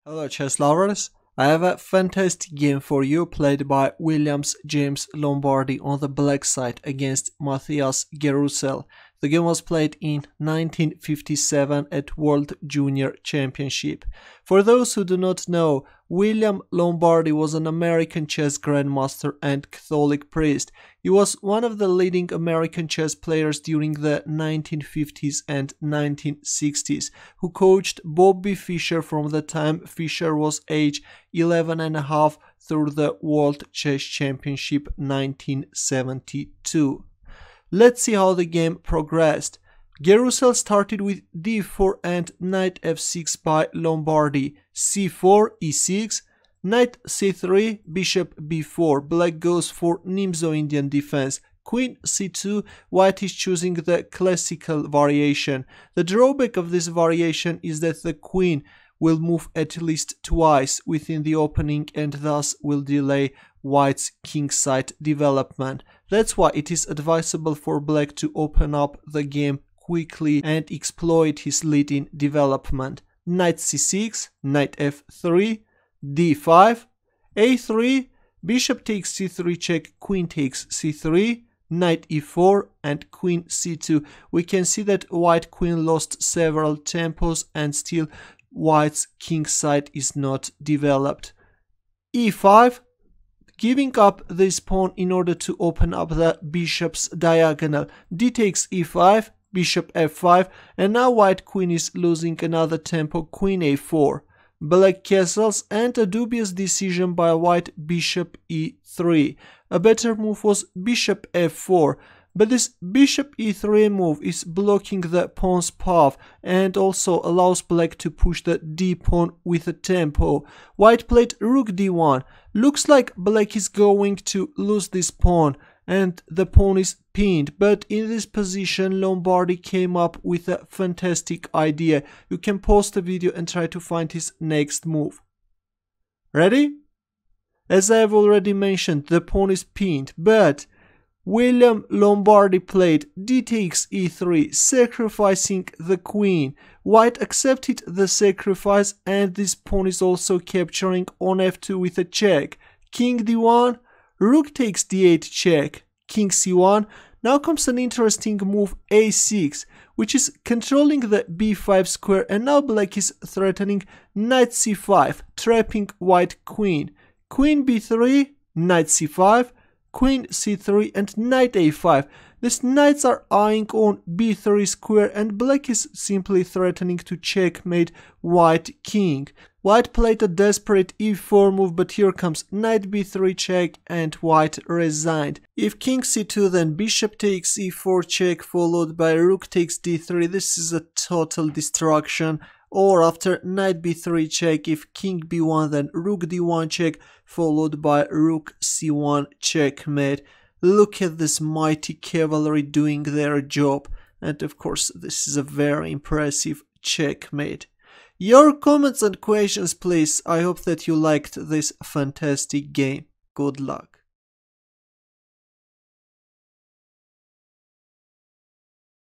Hello chess lovers, I have a fantastic game for you played by Williams James Lombardy on the black side against Mathias Gerusel. The game was played in 1957 at World Junior Championship. For those who do not know, William Lombardy was an American chess grandmaster and Catholic priest. He was one of the leading American chess players during the 1950s and 1960s, who coached Bobby Fischer from the time Fischer was age 11 and a half through the World Chess Championship 1972. Let's see how the game progressed. Gerusel started with d4 and knight f6 by Lombardy, c4, e6, knight c3, bishop b4, black goes for Nimzo-Indian defense, queen c2, white is choosing the classical variation. The drawback of this variation is that the queen will move at least twice within the opening and thus will delay white's kingside development. That's why it is advisable for black to open up the game quickly and exploit his lead in development. Knight c6, knight f3, d5, a3, bishop takes c3 check, queen takes c3, knight e4 and queen c2. We can see that white queen lost several tempos and still white's kingside is not developed. e5, giving up this pawn in order to open up the bishop's diagonal. D takes e5, bishop f5, and now white queen is losing another tempo, queen a4. Black castles and a dubious decision by white, bishop e3. A better move was bishop f4, but this bishop e3 move is blocking the pawn's path and also allows black to push the d pawn with a tempo. White played rook d1. Looks like black is going to lose this pawn and the pawn is pinned, but in this position Lombardy came up with a fantastic idea. You can pause the video and try to find his next move. Ready? As I have already mentioned, the pawn is pinned, but William Lombardy played d takes e3, sacrificing the queen. White accepted the sacrifice and this pawn is also capturing on f2 with a check. King d1, rook takes d8 check, king c1. Now comes an interesting move, a6, which is controlling the b5 square, and now black is threatening knight c5, trapping white queen. Queen b3, knight c5, queen c3 and knight a5. These knights are eyeing on b3 square and black is simply threatening to checkmate white king. White played a desperate e4 move, but here comes knight b3 check and white resigned. If king c2, then bishop takes e4 check followed by rook takes d3. This is a total destruction. Or after knight b3 check, if king b1, then rook d1 check followed by rook c1 checkmate. Look at this mighty cavalry doing their job, and of course this is a very impressive checkmate. Your comments and questions please. I hope that you liked this fantastic game. Good luck.